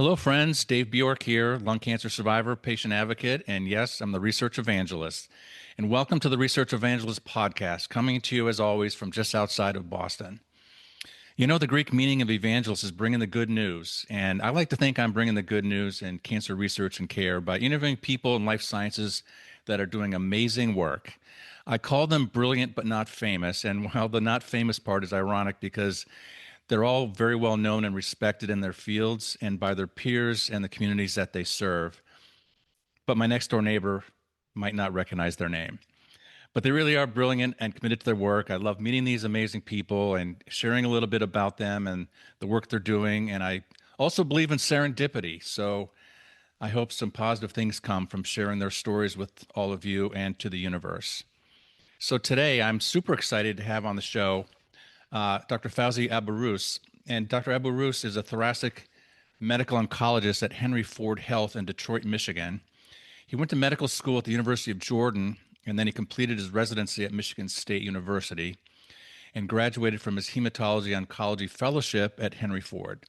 Hello, friends. Dave Bjork here, lung cancer survivor, patient advocate, and yes, I'm the research evangelist. And welcome to the Research Evangelist podcast, coming to you as always from just outside of Boston. You know, the Greek meaning of evangelist is bringing the good news. And I like to think I'm bringing the good news in cancer research and care by interviewing people in life sciences that are doing amazing work. I call them brilliant but not famous. And while the not famous part is ironic because they're all very well known and respected in their fields and by their peers and the communities that they serve. But my next door neighbor might not recognize their name. But they really are brilliant and committed to their work. I love meeting these amazing people and sharing a little bit about them and the work they're doing. And I also believe in serendipity. So I hope some positive things come from sharing their stories with all of you and to the universe. So today I'm super excited to have on the show Dr. Fawzi Abu Rous. And Dr. Abu Rous is a thoracic medical oncologist at Henry Ford Health in Detroit, Michigan. He went to medical school at the University of Jordan, and then he completed his residency at Michigan State University and graduated from his hematology oncology fellowship at Henry Ford.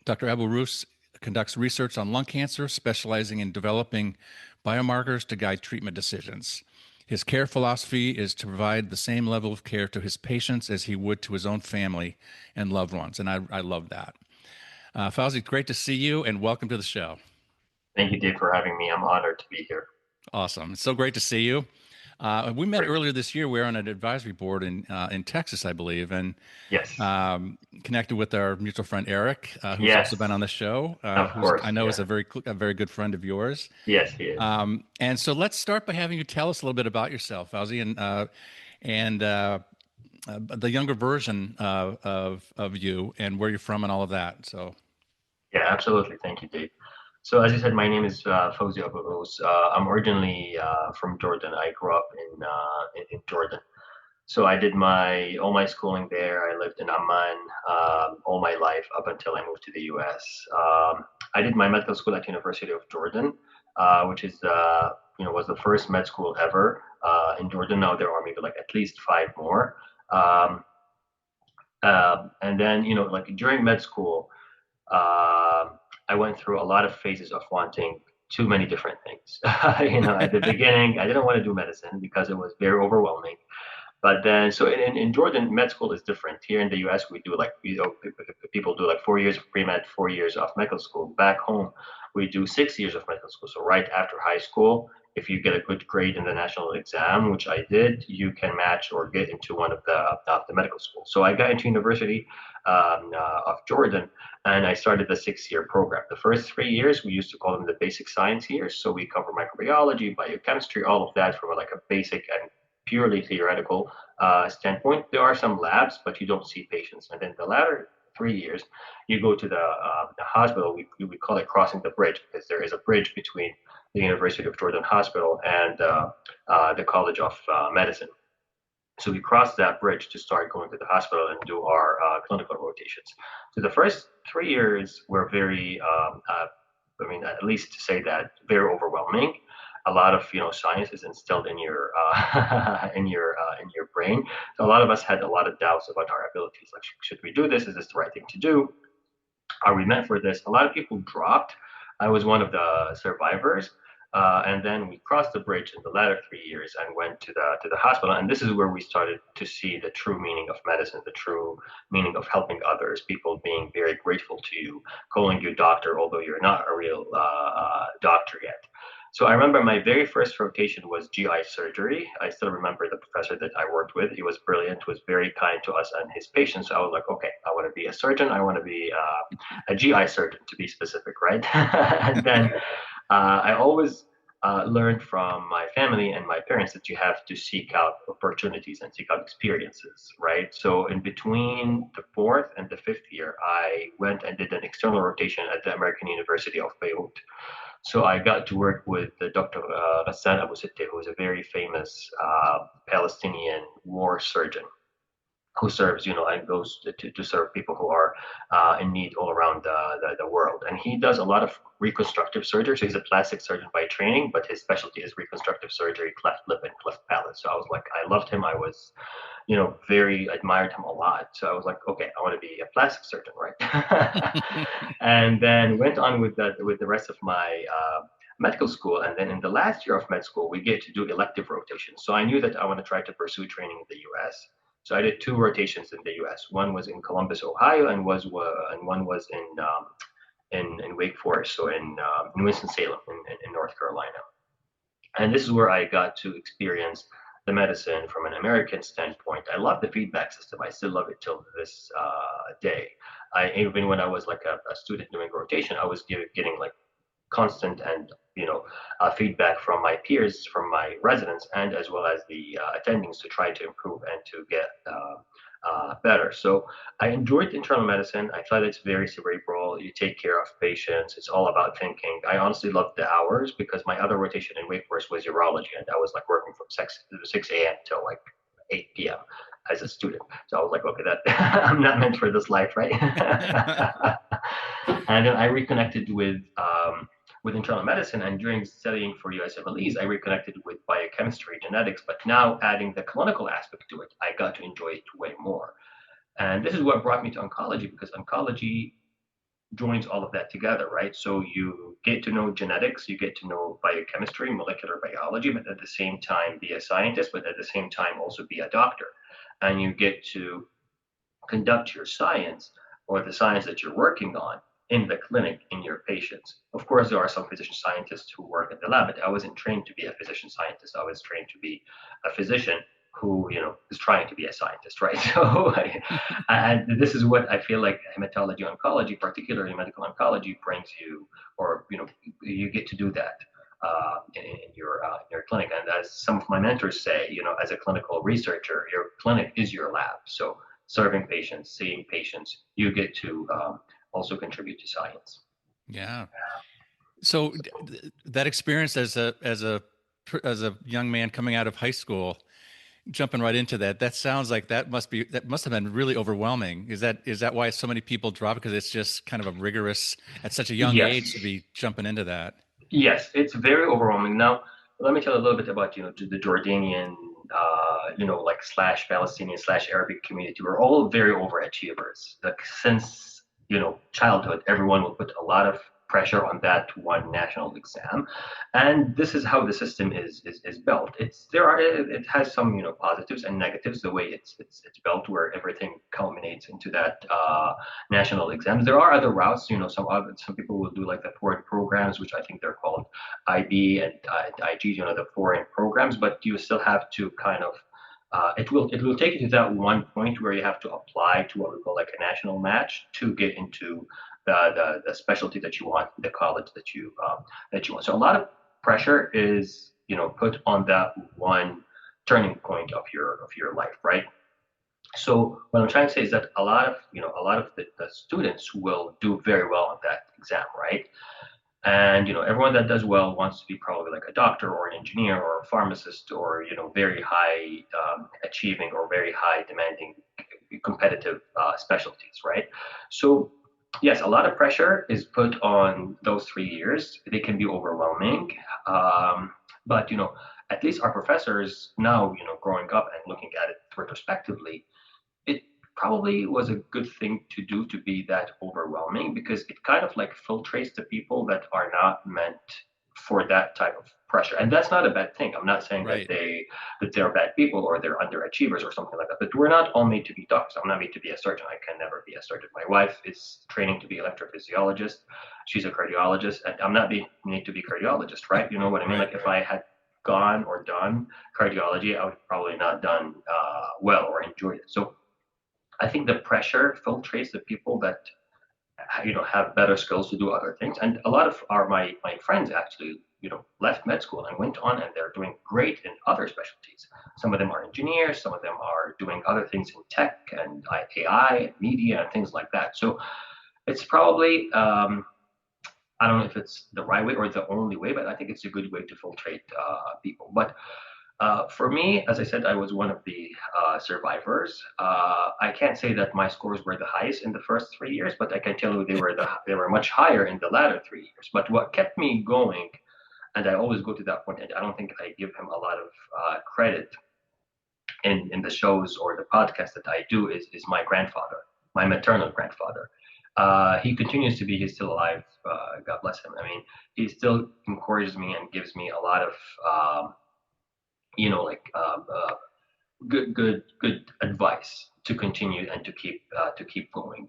Dr. Abu Rous conducts research on lung cancer, specializing in developing biomarkers to guide treatment decisions. His care philosophy is to provide the same level of care to his patients as he would to his own family and loved ones, and I love that. Fawzi, great to see you, and welcome to the show. Thank you, Dave, for having me. I'm honored to be here. Awesome. It's so great to see you. We met Great. earlier this year. We were on an advisory board in Texas, I believe, and Yes. connected with our mutual friend Eric, who's also been Yes. on the show, Of who's I course. know Yeah. is a very good friend of yours. Yes, he is. And so let's start by having you tell us a little bit about yourself, Fauzi, and the younger version of you and where you're from and all of that. So Yeah, absolutely. Thank you, Dave. So, as you said, my name is Fawzi Abu Rous. I'm originally from Jordan. I grew up in Jordan. So I did my all my schooling there. I lived in Amman all my life up until I moved to the U.S. I did my medical school at University of Jordan, which is was the first med school ever in Jordan. Now there are maybe like at least five more. Um, and then like during med school, I went through a lot of phases of wanting too many different things. At the beginning, I didn't want to do medicine because it was very overwhelming. But then, so in Jordan, med school is different. Here in the US, we do like, people do like 4 years of pre-med, 4 years of medical school. Back home, we do 6 years of medical school. So right after high school, if you get a good grade in the national exam, which I did, you can match or get into one of the medical schools. So I got into University of Jordan, and I started the 6 year program. The first 3 years, we used to call them the basic science years. So we cover microbiology, biochemistry, all of that from like a basic and purely theoretical standpoint. There are some labs, but you don't see patients. And then the latter 3 years, you go to the hospital. We call it crossing the bridge because there is a bridge between the University of Jordan Hospital and the College of Medicine. So we cross that bridge to start going to the hospital and do our clinical rotations. So the first 3 years were very, at least to say that, very overwhelming. A lot of science is instilled in your in your brain. So a lot of us had a lot of doubts about our abilities. Like, should we do this? Is this the right thing to do? Are we meant for this? A lot of people dropped. I was one of the survivors. And then we crossed the bridge in the latter 3 years and went to the hospital. And this is where we started to see the true meaning of medicine, the true meaning of helping others, people being very grateful to you, calling you doctor, although you're not a real doctor yet. So I remember my very first rotation was GI surgery. I still remember the professor that I worked with. He was brilliant, was very kind to us and his patients. So I was like, okay, I want to be a surgeon. I want to be a GI surgeon, to be specific, right? And then I always learned from my family and my parents that you have to seek out opportunities and seek out experiences, right? So in between the fourth and the fifth year, I went and did an external rotation at the American University of Beirut. So I got to work with Dr. Ghassan Abu Sitte, who is a very famous Palestinian war surgeon. who serves, and goes to serve people who are in need all around the world. And he does a lot of reconstructive surgery. So he's a plastic surgeon by training, but his specialty is reconstructive surgery, cleft lip and cleft palate. So I was like, I loved him. I was, very admired him a lot. So I was like, okay, I want to be a plastic surgeon, right? And then went on with the rest of my medical school. And then in the last year of med school, we get to do elective rotations. So I knew that I want to try to pursue training in the U.S. So I did two rotations in the U.S. One was in Columbus, Ohio, and one was in Wake Forest, so in Winston Salem in North Carolina. And this is where I got to experience the medicine from an American standpoint. I love the feedback system. I still love it till this day. Even when I was like a student doing rotation, I was getting like constant and feedback from my peers, from my residents, and as well as the attendings to try to improve and to get better. So I enjoyed internal medicine. I thought it's very cerebral. You take care of patients. It's all about thinking. I honestly loved the hours because my other rotation in Wake Forest was urology, and I was like working from 6 a.m. till like 8 p.m. as a student. So I was like, okay, that I'm not meant for this life, right? And then I reconnected with internal medicine, and during studying for USMLEs, I reconnected with biochemistry, genetics, but now adding the clinical aspect to it, I got to enjoy it way more. And this is what brought me to oncology, because oncology joins all of that together, right? So you get to know genetics, you get to know biochemistry, molecular biology, but at the same time be a scientist, but at the same time also be a doctor. And you get to conduct your science, or the science that you're working on, in the clinic in your patients. Of course, there are some physician scientists who work in the lab, but I wasn't trained to be a physician scientist. I was trained to be a physician who, is trying to be a scientist, right? So, and this is what I feel like hematology oncology, particularly medical oncology, brings you, or you get to do that. In your clinic, and as some of my mentors say, as a clinical researcher, your clinic is your lab. So serving patients, seeing patients, you get to also contribute to science. Yeah. So that experience as a young man coming out of high school, jumping right into that, that sounds like that must have been really overwhelming. Is that why so many people drop? Because it's just kind of a rigorous at such a young age Yes, to be jumping into that. yes, it's very overwhelming. Now, let me tell you a little bit about the Jordanian, like slash Palestinian slash Arabic community. We're all very overachievers. Like since childhood, everyone will put a lot of pressure on that one national exam, and this is how the system is built. It has some positives and negatives. The way it's built, where everything culminates into that national exams. There are other routes. Some people will do like the foreign programs, which I think they're called IB and IG. The foreign programs, but you still have to kind of it will take you to that one point where you have to apply to what we call like a national match to get into the specialty that you want, the college that you want. So a lot of pressure is put on that one turning point of your life, right? So what I'm trying to say is that a lot of the students will do very well on that exam, right? And everyone that does well wants to be probably like a doctor or an engineer or a pharmacist, or very high achieving or very high demanding competitive specialties, right? So yes, a lot of pressure is put on those 3 years. They can be overwhelming, but at least our professors now, growing up and looking at it retrospectively, it probably was a good thing to do to be that overwhelming, because it kind of like filtrates the people that are not meant for that type of pressure. And that's not a bad thing. I'm not saying that Right. they're bad people or they're underachievers or something like that, but we're not all made to be doctors. I'm not made to be a surgeon. I can never be a surgeon. My wife is training to be electrophysiologist. She's a cardiologist, and I'm not being made to be cardiologist, right? You know what I mean? Right. Like if I had gone or done cardiology, I would probably not done well or enjoyed it. So I think the pressure filtrates the people that have better skills to do other things. And a lot of my friends actually left med school and went on, and they're doing great in other specialties. Some of them are engineers, some of them are doing other things in tech and AI and media and things like that. So it's probably I don't know if it's the right way or the only way, but I think it's a good way to filtrate people. But For me, as I said, I was one of the survivors. I can't say that my scores were the highest in the first 3 years, but I can tell you they were much higher in the latter 3 years. But what kept me going, and I always go to that point, and I don't think I give him a lot of credit in the shows or the podcast that I do, is my grandfather, my maternal grandfather. He continues to be, he's still alive. God bless him. I mean, he still encourages me and gives me a lot of, like good advice to continue and to keep going.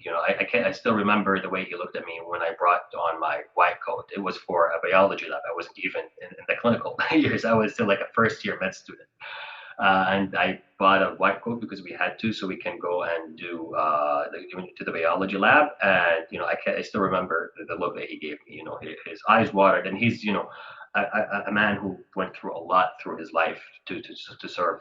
I still remember the way he looked at me when I brought on my white coat. It was for a biology lab. I wasn't even in the clinical years. I was still like a first year med student. And I bought a white coat because we had to, so we can go and do to the biology lab. And I still remember the look that he gave me. His eyes watered, and he's a man who went through a lot through his life to serve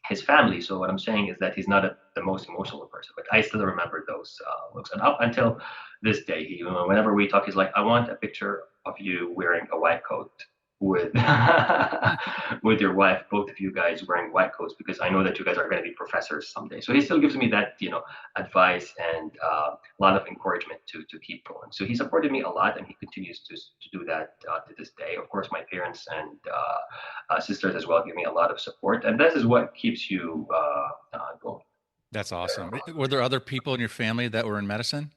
his family. So what I'm saying is that he's not the most emotional person, but I still remember those looks. And up until this day, whenever we talk, he's like, "I want a picture of you wearing a white coat with with your wife, both of you guys wearing white coats, because I know that you guys are going to be professors someday." So he still gives me that advice and a lot of encouragement to keep going. So he supported me a lot, and he continues to do that to this day. Of course, my parents and sisters as well give me a lot of support, and this is what keeps you going. That's awesome. Were there other people in your family that were in medicine?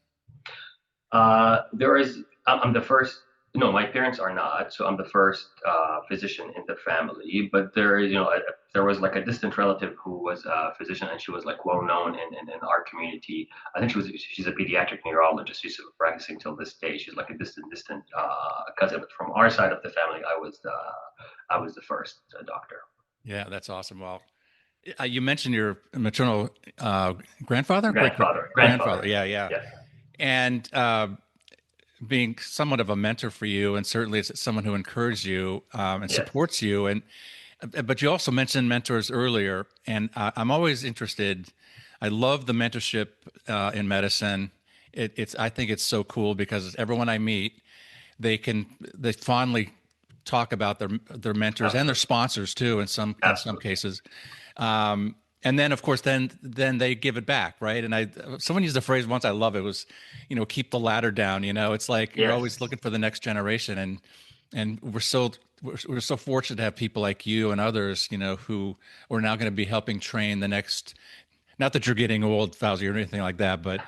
There is. I'm the first. No, my parents are not. So I'm the first physician in the family. But there is, there was like a distant relative who was a physician, and she was like well known in our community. I think she's a pediatric neurologist. She's practicing till this day. She's like a distant cousin. But from our side of the family, I was the first doctor. Yeah, that's awesome. Well, you mentioned your maternal grandfather, grandfather. Grandfather. Yeah, yeah. Yes. And being somewhat of a mentor for you, and certainly as someone who encourages you and Yes. supports you. And but you also mentioned mentors earlier, and I'm always interested. I love the mentorship in medicine. I think it's so cool because everyone I meet, they fondly talk about their mentors and their Absolutely. sponsors too in some Absolutely. cases. And then of course then they give it back, right? And someone used the phrase once, I love it, was keep the ladder down. It's like you're always Yes. looking for the next generation, and we're so fortunate to have people like you and others who are now going to be helping train the next. Not that you're getting old, Fauzi, or anything like that, but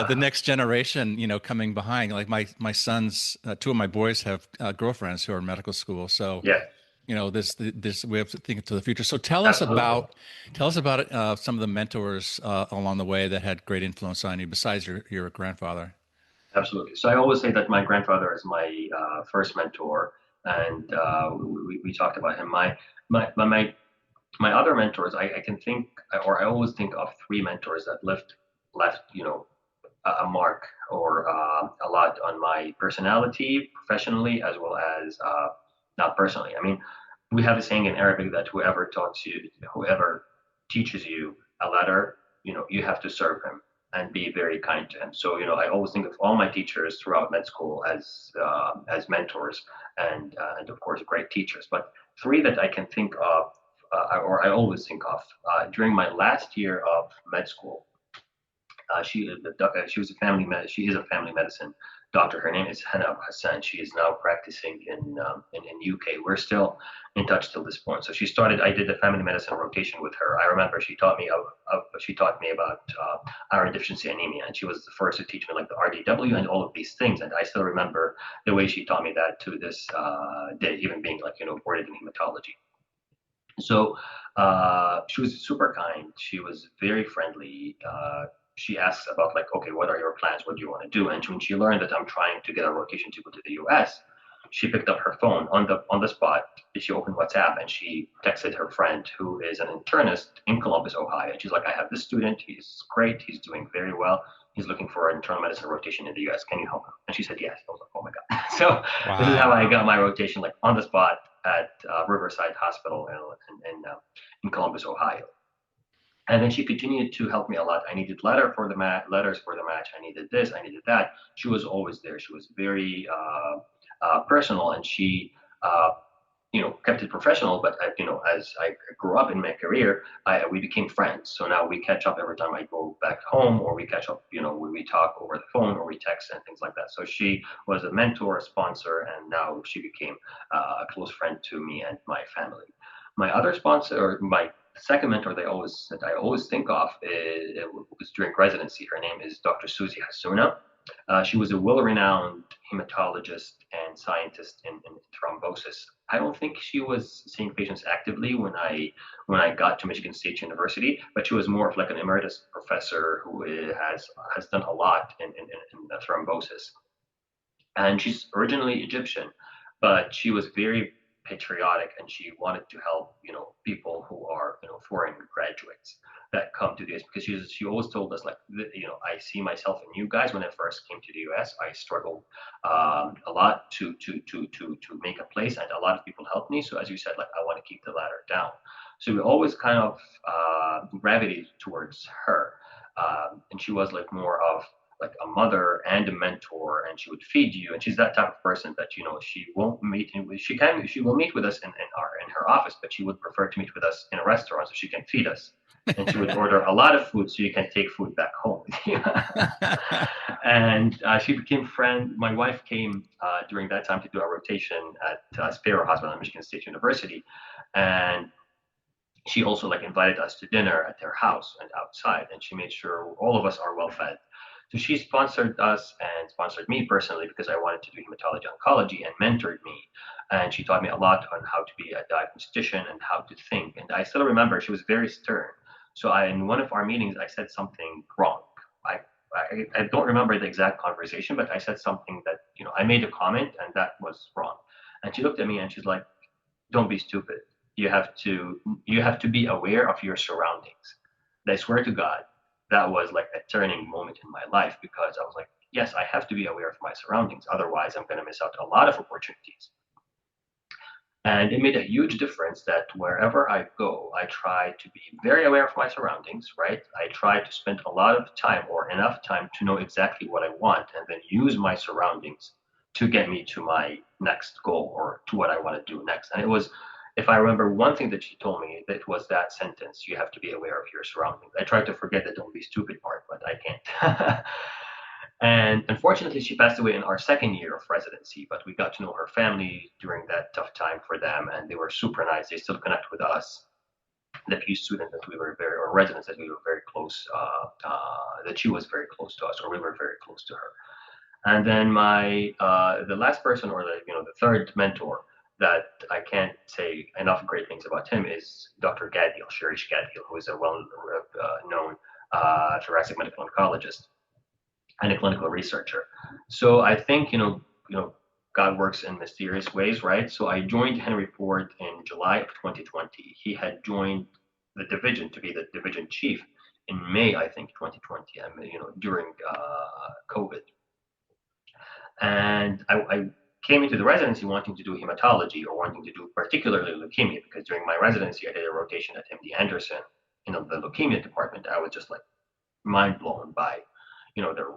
the next generation, coming behind. Like my sons, two of my boys have girlfriends who are in medical school, so Yes. this we have to think to the future. So Absolutely. tell us about some of the mentors along the way that had great influence on you, besides your grandfather. Absolutely. So I always say that my grandfather is my first mentor, and we talked about him. My my my, my other mentors, I can think, or I always think of three mentors that left a mark or a lot on my personality, professionally, as well as not personally. I mean, we have a saying in Arabic that whoever teaches you a letter, you have to serve him and be very kind to him. So, I always think of all my teachers throughout med school as mentors and of course great teachers. But three that I can think of, or I always think of, during my last year of med school. She was a she is a family medicine doctor. Her name is Hana Hassan. She is now practicing in UK. We're still in touch till this point. So she started. I did the family medicine rotation with her. I remember she taught me about iron deficiency anemia, and she was the first to teach me like the RDW and all of these things. And I still remember the way she taught me that to this day, even being like boarded in hematology. So she was super kind. She was very friendly. She asks about like, okay, what are your plans? What do you want to do? And when she learned that I'm trying to get a rotation to go to the US, she picked up her phone on the spot. She opened WhatsApp and she texted her friend who is an internist in Columbus, Ohio. And she's like, I have this student. He's great. He's doing very well. He's looking for an internal medicine rotation in the US. Can you help him? And she said yes. I was like, oh my God. So this is how Wow. I got my rotation, like on the spot at Riverside Hospital in Columbus, Ohio. And then she continued to help me a lot. I needed letters for the match. I needed this. I needed that. She was always there. She was very personal, and she, uh, kept it professional. But as I grew up in my career, we became friends. So now we catch up every time I go back home, or we catch up, when we talk over the phone or we text and things like that. So she was a mentor, a sponsor, and now she became a close friend to me and my family. My other sponsor, or my second mentor that I always think of, it was during residency. Her name is Dr. Susie Hasuna. She was a well-renowned hematologist and scientist in thrombosis. I don't think she was seeing patients actively when I got to Michigan State University, but she was more of like an emeritus professor who has done a lot in thrombosis. And she's originally Egyptian, but she was very patriotic, and she wanted to help people who are foreign graduates that come to the US, because she always told us, like, I see myself in you guys. When I first came to the US, I struggled a lot to make a place, and a lot of people helped me. So as you said, like, I want to keep the ladder down. So we always kind of gravitated towards her. And she was like more of like a mother and a mentor, and she would feed you. And she's that type of person that she won't meet. She will meet with us in her office, but she would prefer to meet with us in a restaurant so she can feed us. And she would order a lot of food so you can take food back home. And she became friend. My wife came during that time to do a rotation at Sparrow Hospital at Michigan State University, and she also like invited us to dinner at their house and outside, and she made sure all of us are well fed. So she sponsored us and sponsored me personally because I wanted to do hematology oncology, and mentored me. And she taught me a lot on how to be a diagnostician and how to think. And I still remember she was very stern. So in one of our meetings, I said something wrong. I, I don't remember the exact conversation, but I said something that, I made a comment and that was wrong. And she looked at me and she's like, don't be stupid. You have to be aware of your surroundings. And I swear to God, that was like a turning moment in my life, because I was like, yes, I have to be aware of my surroundings. Otherwise, I'm going to miss out a lot of opportunities. And it made a huge difference that wherever I go, I try to be very aware of my surroundings, right? I try to spend a lot of time, or enough time, to know exactly what I want, and then use my surroundings to get me to my next goal, or to what I want to do next. And it was, if I remember one thing that she told me, that was that sentence: you have to be aware of your surroundings. I tried to forget the don't be stupid part, but I can't. And unfortunately, she passed away in our second year of residency, but we got to know her family during that tough time for them, and they were super nice. They still connect with us. The few students that we were very, or residents that we were very close, that she was very close to us, or we were very close to her. And then the last person, or the third mentor that I can't say enough great things about him, is Dr. Gadil, Shirish Gadil, who is a well-known thoracic medical oncologist and a clinical researcher. So I think God works in mysterious ways, right? So I joined Henry Ford in July of 2020. He had joined the division to be the division chief in May, I think, 2020. I mean, during COVID, and I came into the residency wanting to do hematology, or wanting to do particularly leukemia, because during my residency I did a rotation at MD Anderson in the leukemia department. I was just like mind blown by their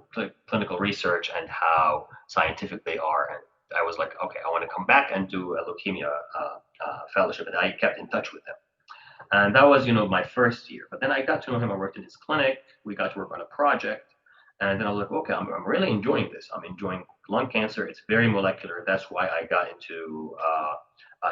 clinical research and how scientific they are. And I was like, okay, I want to come back and do a leukemia fellowship. And I kept in touch with him. And that was, my first year. But then I got to know him. I worked in his clinic. We got to work on a project. And then I was like, okay, I'm really enjoying this. I'm enjoying lung cancer. It's very molecular. That's why I got into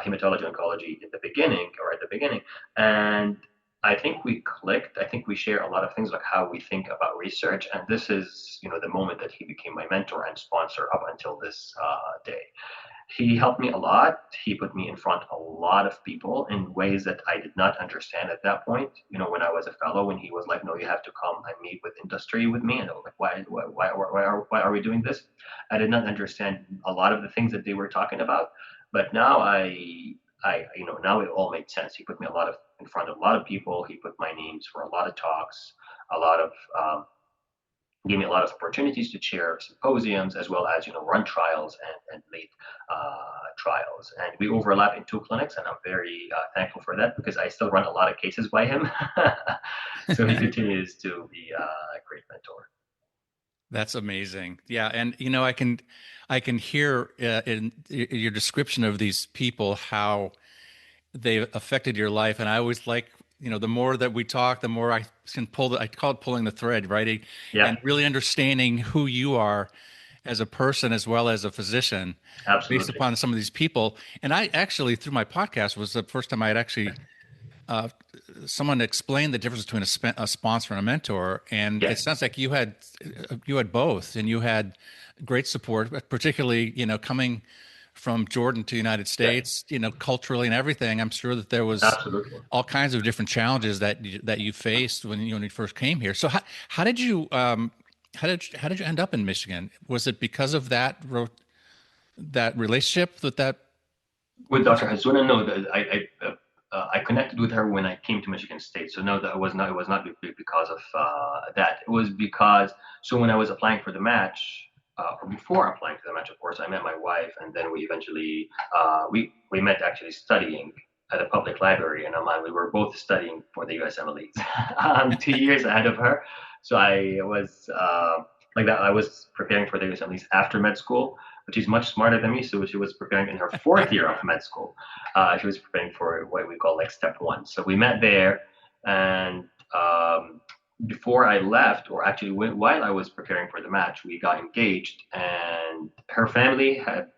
hematology oncology in the beginning, or at the beginning. And I think we clicked. I think we share a lot of things, like how we think about research. And this is, the moment that he became my mentor and sponsor up until this day. He helped me a lot. He put me in front of a lot of people in ways that I did not understand at that point. When I was a fellow, when he was like, "No, you have to come and meet with industry with me," and I was like, "Why are we doing this?" I did not understand a lot of the things that they were talking about, but now now it all made sense. He put me in front of a lot of people. He put my names for a lot of talks, a lot of gave me a lot of opportunities to chair symposiums, as well as run trials and lead trials. And we overlap in two clinics, and I'm very thankful for that, because I still run a lot of cases by him. So he continues to be a great mentor. That's amazing. Yeah, and I can hear in your description of these people how they affected your life. And I always like, the more that we talk, the more I can I call it pulling the thread, right? Yeah, And really understanding who you are as a person as well as a physician based absolutely. upon some of these people. And I actually, through my podcast, was the first time I had actually someone explained the difference between a sponsor and a mentor. And Yeah, it sounds like you had both, and you had great support, but particularly coming from Jordan to the United yeah, States, culturally and everything. I'm sure that there was absolutely. all kinds of different challenges that you faced when you first came here. So how did you how did you end up in Michigan? Was it because of that relationship with that With Dr. person? Hazuna, no, I connected with her when I came to Michigan State. So no, that it was not because of that. It was because so when I was applying for the match, or before applying for the match, of course, I met my wife, and then we eventually we met actually studying at a public library, and we were both studying for the USMLEs. I'm 2 years ahead of her, so I was like that. I was preparing for the USMLEs after med school, but she's much smarter than me. So she was preparing in her fourth year of med school. She was preparing for what we call like step one. So we met there, and before I left, or actually while I was preparing for the match, we got engaged, and her family had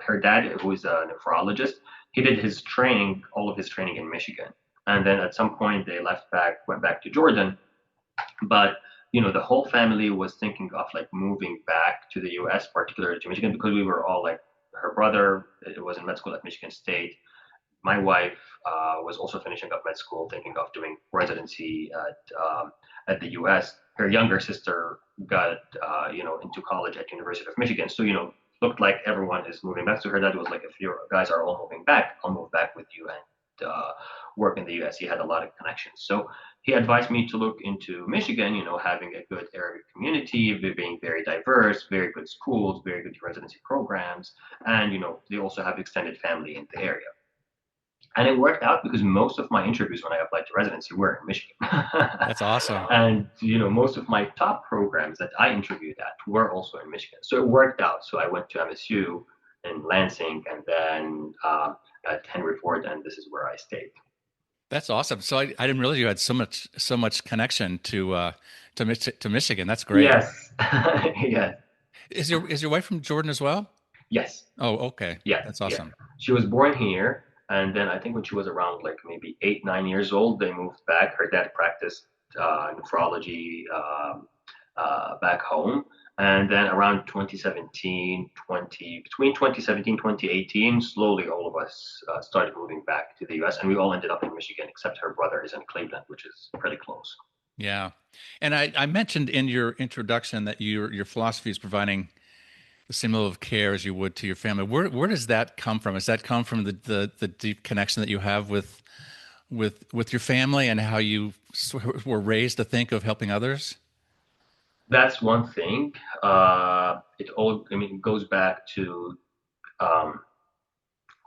her dad, who was a nephrologist. He did his training, all of his training in Michigan, and then at some point they went back to Jordan, but the whole family was thinking of like moving back to the US, particularly to Michigan, because we were all like, her brother was in med school at Michigan State. My wife was also finishing up med school, thinking of doing residency at the US. Her younger sister got into college at University of Michigan. So looked like everyone is moving back. So her dad was like, if you guys are all moving back, I'll move back with you and work in the US. He had a lot of connections. So he advised me to look into Michigan, having a good Arabic community, being very diverse, very good schools, very good residency programs, and they also have extended family in the area. And it worked out because most of my interviews when I applied to residency were in Michigan. That's awesome. And most of my top programs that I interviewed at were also in Michigan. So it worked out. So I went to MSU in Lansing, and then at Henry Ford, and this is where I stayed. That's awesome. So I didn't realize you had so much connection to Michigan. That's great. Yes. Yes. Is your wife from Jordan as well? Yes. Oh, okay. Yeah. That's Yeah. awesome. She was born here. And then I think when she was around like maybe 8, 9 years old, they moved back. Her dad practiced nephrology back home. And then around 2017, between 2017, 2018, slowly all of us started moving back to the US, and we all ended up in Michigan, except her brother is in Cleveland, which is pretty close. Yeah. And I mentioned in your introduction that your philosophy is providing the same level of care as you would to your family. Where does that come from? Does that come from the deep connection that you have with your family and how you were raised to think of helping others? That's one thing. I mean, it goes back um,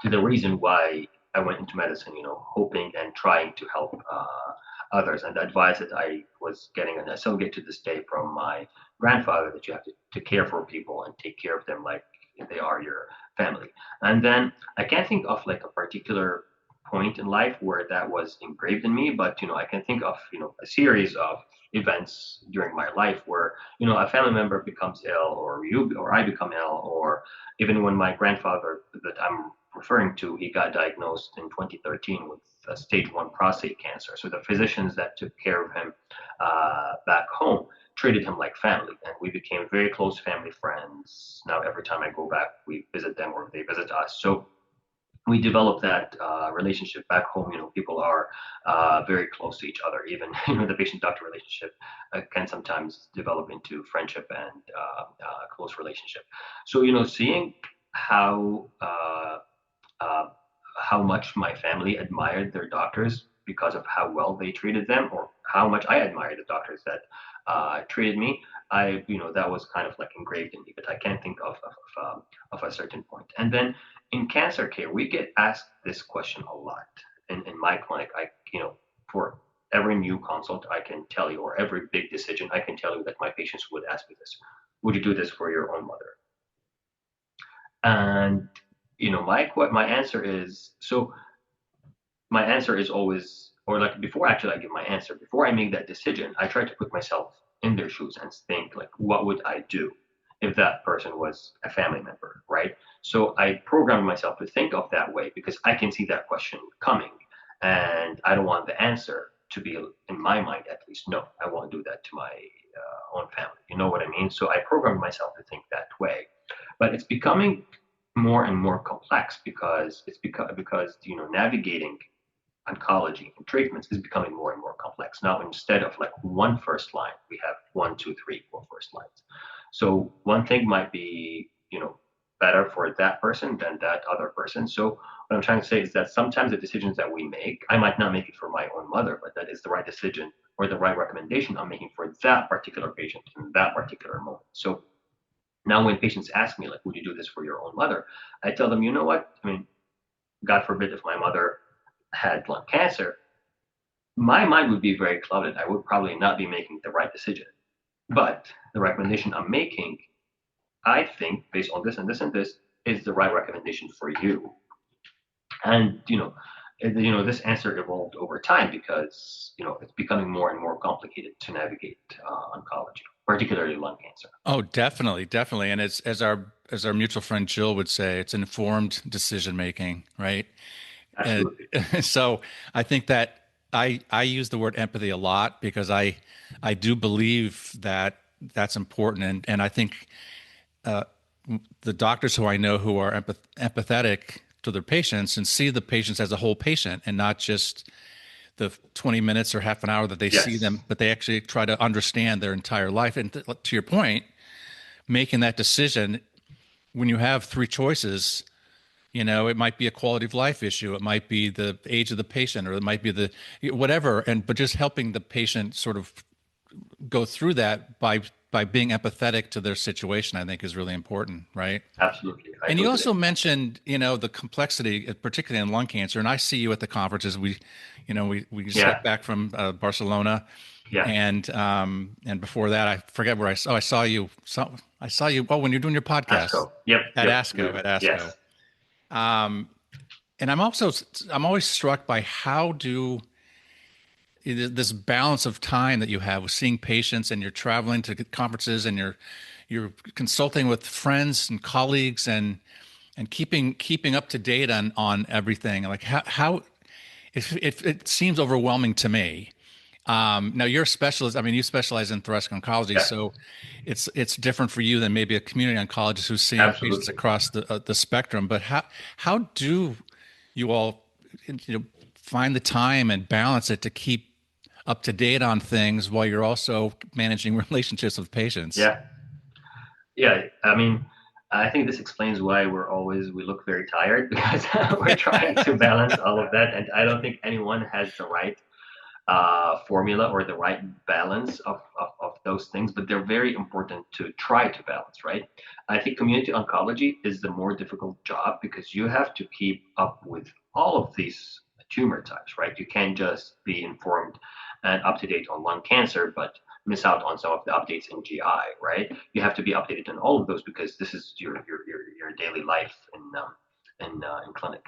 to the reason why I went into medicine, hoping and trying to help others. And the advice that I was getting, and I still get to this day from my grandfather, that you have to care for people and take care of them like they are your family. And then I can't think of like a particular point in life where that was engraved in me, but I can think of a series of events during my life where a family member becomes ill, or I become ill, or even when my grandfather that I'm referring to, he got diagnosed in 2013 with stage one prostate cancer. So the physicians that took care of him back home treated him like family, and we became very close family friends. Now every time I go back, we visit them or they visit us. So we developed that relationship back home. People are very close to each other. Even the patient-doctor relationship can sometimes develop into friendship and close relationship. So seeing how uh, how much my family admired their doctors because of how well they treated them, or how much I admired the doctors that treated me. That was kind of like engraved in me, but I can't think of a certain point. And then in cancer care, we get asked this question a lot. In my clinic, for every new consult, I can tell you, or every big decision, I can tell you that my patients would ask me this: would you do this for your own mother? And my answer is, so my answer is always, or like before actually I give my answer, before I make that decision, I try to put myself in their shoes and think like, what would I do if that person was a family member, right? So I programmed myself to think of that way because I can see that question coming, and I don't want the answer to be in my mind at least. No, I won't do that to my own family. You know what I mean? So I programmed myself to think that way, but it's becoming more and more complex because navigating oncology and treatments is becoming more and more complex. Now, instead of like one first line, we have one, two, three, four first lines. So one thing might be, better for that person than that other person. So what I'm trying to say is that sometimes the decisions that we make, I might not make it for my own mother, but that is the right decision or the right recommendation I'm making for that particular patient in that particular moment. So now when patients ask me, like, would you do this for your own mother? I tell them, you know what? I mean, God forbid if my mother had lung cancer, my mind would be very clouded. I would probably not be making the right decision. But the recommendation I'm making, I think, based on this and this and this, is the right recommendation for you. And this answer evolved over time because it's becoming more and more complicated to navigate oncology, particularly lung cancer. Oh, definitely, definitely. And it's as our mutual friend Jill would say, it's informed decision making, right? And Absolutely. so I think that I use the word empathy a lot because I do believe that that's important, and I think the doctors who I know who are empathetic to their patients and see the patients as a whole patient and not just the 20 minutes or half an hour that they see Yes. them, but they actually try to understand their entire life. And to your point, making that decision when you have three choices, it might be a quality of life issue, it might be the age of the patient, or it might be the whatever, and but just helping the patient sort of go through that by being empathetic to their situation, I think is really important, right? Absolutely. I And you totally also agree. mentioned, the complexity, particularly in lung cancer. And I see you at the conferences. We just got Yeah. back from Barcelona, Yeah. and before that, I forget where I saw. I saw you. I saw you. Oh, when you're doing your podcast ASCO. Yep. at Yep. ASCO. At ASCO. Yes. Um, and I'm always struck by how do this balance of time that you have with seeing patients, and you're traveling to conferences, and you're consulting with friends and colleagues, and keeping up to date on everything. Like how it seems overwhelming to me. Now you're a specialist. I mean, you specialize in thoracic oncology, Yeah. so it's different for you than maybe a community oncologist who's seeing patients Absolutely. across the spectrum. But how do you all, find the time and balance it to keep up to date on things while you're also managing relationships with patients? Yeah. Yeah. I mean, I think this explains why we look very tired because we're trying to balance all of that, and I don't think anyone has the right formula or the right balance of those things, but they're very important to try to balance, right? I think community oncology is the more difficult job because you have to keep up with all of these tumor types, right? You can't just be informed and up to date on lung cancer, but miss out on some of the updates in GI, right? You have to be updated on all of those because this is your daily life in clinic.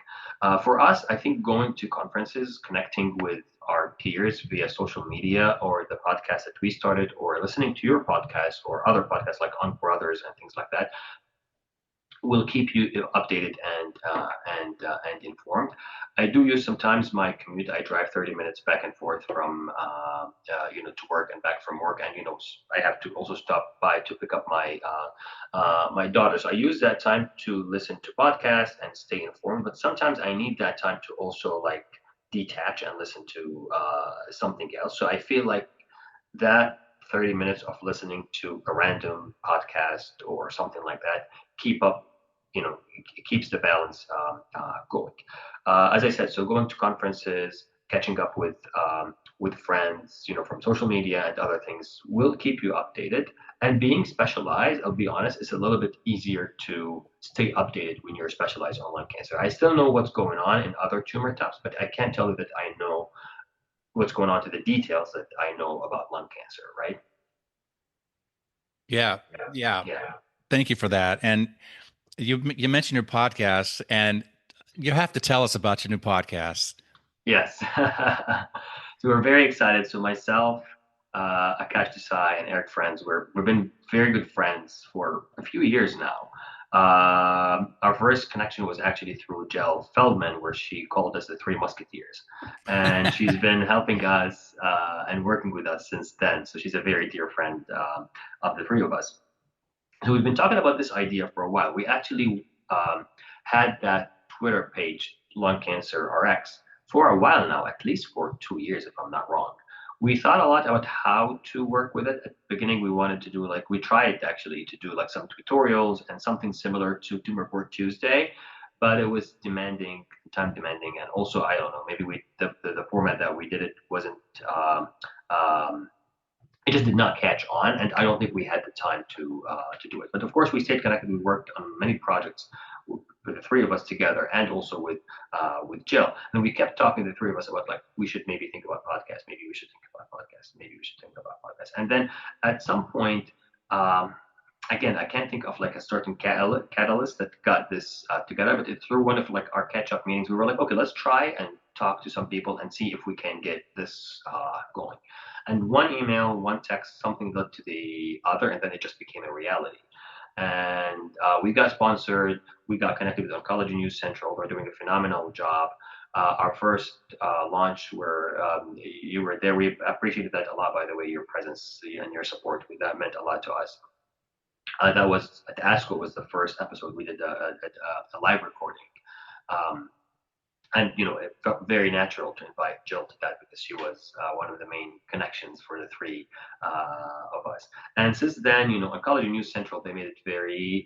For us, I think going to conferences, connecting with our peers via social media or the podcast that we started, or listening to your podcast or other podcasts like On Brothers and things like that, will keep you updated and informed. I do use sometimes my commute. I drive 30 minutes back and forth from to work and back from work, and I have to also stop by to pick up my daughter. So I use that time to listen to podcasts and stay informed. But sometimes I need that time to also like detach and listen to something else. So I feel like that 30 minutes of listening to a random podcast or something like that keep up it keeps the balance going. As I said, so going to conferences, catching up with friends, from social media and other things will keep you updated. And being specialized, I'll be honest, it's a little bit easier to stay updated when you're specialized on lung cancer. I still know what's going on in other tumor types, but I can't tell you that I know what's going on to the details that I know about lung cancer, right? Yeah, Yeah. yeah. Yeah. Thank you for that. And you mentioned your podcast, and you have to tell us about your new podcast. Yes. So we're very excited. So myself, Akash Desai, and Eric Friends, we've been very good friends for a few years now. Our first connection was actually through Jill Feldman, where she called us the Three Musketeers, and she's been helping us and working with us since then. So she's a very dear friend of the three of us. So we've been talking about this idea for a while. We actually had that Twitter page, Lung Cancer RX, for a while now, at least for 2 years, if I'm not wrong. We thought a lot about how to work with it. At the beginning, we wanted to do like, we tried actually to do like some tutorials and something similar to Tumor Board Tuesday, but it was demanding, time demanding. And also, I don't know, maybe the format that we did it wasn't um, it just did not catch on, and I don't think we had the time to do it. But of course, we stayed connected. We worked on many projects with the three of us together, and also with Jill. And we kept talking to the three of us about like we should maybe think about podcasts. Maybe we should think about podcasts. Maybe we should think about podcasts. And then at some point, um, again, I can't think of like a certain catalyst that got this together, but through one of like our catch-up meetings, we were like, okay, let's try and talk to some people and see if we can get this going. And one email, one text, something led to the other, and then it just became a reality. And we got sponsored. We got connected with Oncology News Central. They're doing a phenomenal job. Our first launch, where you were there, we appreciated that a lot. By the way, your presence and your support with that meant a lot to us. That was at ASCO was the first episode we did a live recording. Um, and it felt very natural to invite Jill to that because she was one of the main connections for the three of us. And since then, Oncology News Central, they made it very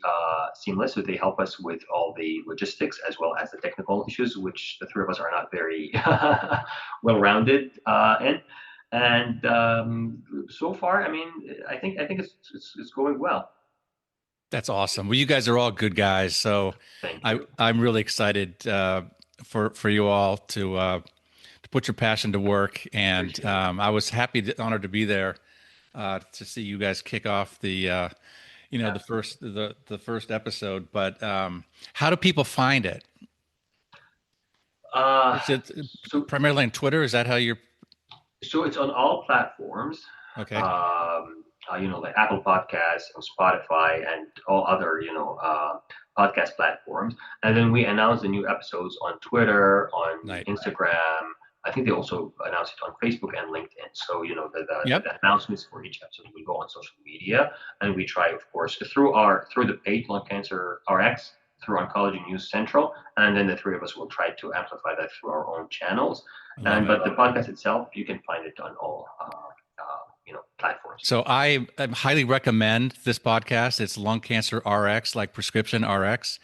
seamless. So they help us with all the logistics as well as the technical issues, which the three of us are not very well-rounded in. And so far, I mean, I think it's going well. That's awesome. Well, you guys are all good guys, so Thank I you. I'm really excited for you all to put your passion to work, and Appreciate it. I was honored to be there to see you guys kick off Absolutely. the first episode. But how do people find it? Uh, Is it so primarily on Twitter? Is that how you're? So it's on all platforms, Okay. like Apple Podcasts, and Spotify, and all other, podcast platforms. And then we announce the new episodes on Twitter, on Night. Instagram. I think they also announce it on Facebook and LinkedIn. So, Yep. the announcements for each episode will go on social media, and we try, of course, through the page Lung Cancer RX, through Oncology News Central, and then the three of us will try to amplify that through our own channels. I love And it. but the podcast itself, you can find it on all platforms. So I highly recommend this podcast. It's Lung Cancer RX, like prescription RX.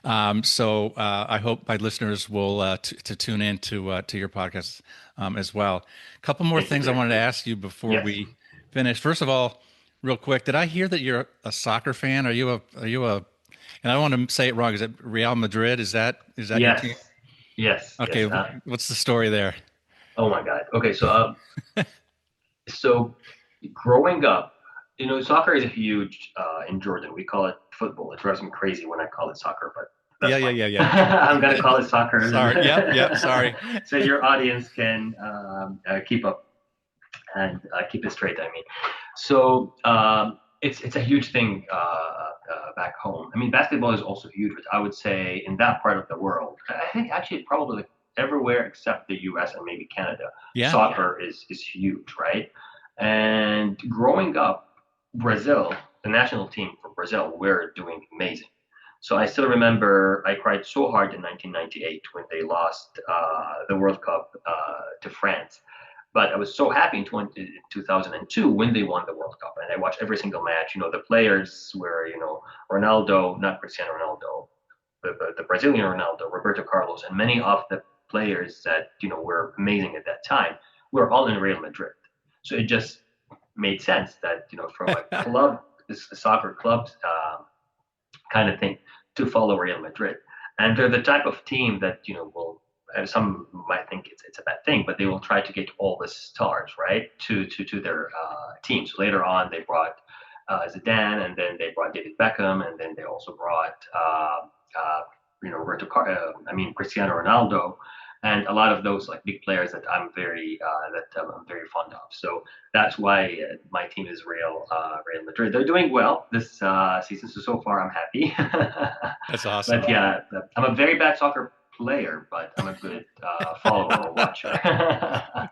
I hope my listeners will to tune in to your podcast as well. A couple more Thank you, things I Dave. wanted to ask you before Yes, we finish. First of all, real quick, did I hear that you're a soccer fan? Are you a? And I don't want to say it wrong. Is it Real Madrid? Is that your team? yes, yes, Okay, yes. what's the story there? Oh my God. Okay, so growing up, soccer is a huge in Jordan. We call it football. It drives me crazy when I call it soccer, but that's Yeah, yeah, fine. yeah, I'm gonna yeah. call it soccer, Sorry. Yep, yep. Sorry. so your audience can keep up and keep it straight. I mean, so it's a huge thing back home. I mean, basketball is also huge, but I would say in that part of the world, I think actually probably everywhere except the U.S. and maybe Canada, Yeah. soccer is huge, right? And growing up, Brazil, the national team for Brazil, were doing amazing. So I still remember I cried so hard in 1998 when they lost the World Cup to France. But I was so happy in 2002 when they won the World Cup, and I watched every single match. The players were, Ronaldo, not Cristiano Ronaldo, the Brazilian Ronaldo, Roberto Carlos, and many of the players that were amazing at that time were all in Real Madrid. So it just made sense that from a club, a soccer club kind of thing, to follow Real Madrid. And they're the type of team that will. And some might think it's a bad thing, but they will try to get all the stars right to their team. So later on, they brought Zidane, and then they brought David Beckham, and then they also brought Cristiano Ronaldo, and a lot of those like big players that I'm very fond of. So that's why my team is Real Madrid. They're doing well this season, so far I'm happy. That's awesome. But yeah, I'm a very bad soccer player, but I'm a good follower or watcher.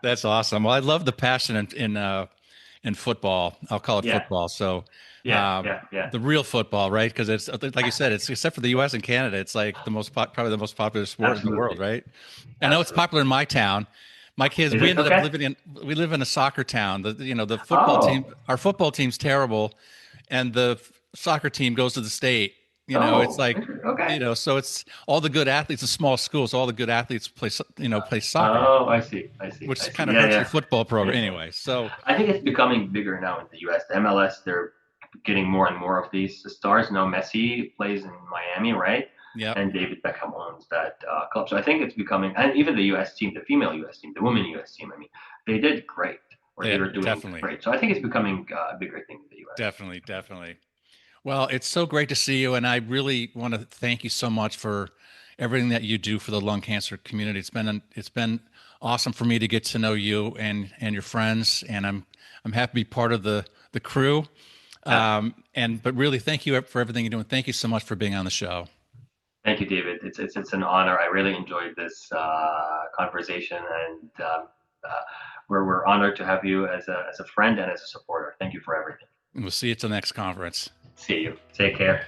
That's awesome. Well, I love the passion in football. I'll call it Yeah, football. So, yeah, yeah, yeah. the real football, right? Because it's like you said, it's except for the U.S. and Canada, it's like probably the most popular sport in the world, Absolutely, right? I know it's absolutely. popular in my town. My kids, Is it okay? we live in a soccer town. The football team, Oh, our football team's terrible, and the soccer team goes to the state. It's oh, like, okay. so it's all the good athletes, a small school, so all the good athletes play soccer, Oh, I see, I see, I which see. kind of Yeah, hurts your yeah. football program anyway. So, I think it's becoming bigger now in the U.S. The MLS, they're getting more and more of these stars. Now Messi plays in Miami, right? yep, And David Beckham owns that club. So I think it's becoming, and even the U.S. team, the female U.S. team, the women U.S. team. I mean, they did great, or they yeah, were doing definitely, great. So I think it's becoming a bigger thing in the U.S. definitely, definitely. Well, it's so great to see you, and I really want to thank you so much for everything that you do for the lung cancer community. It's been awesome for me to get to know you and your friends, and I'm happy to be part of the crew. Yeah. But really, thank you for everything you're doing. Thank you so much for being on the show. Thank you, David. It's an honor. I really enjoyed this conversation, and we're honored to have you as a friend and as a supporter. Thank you for everything. And we'll see you at the next conference. See you. Take care.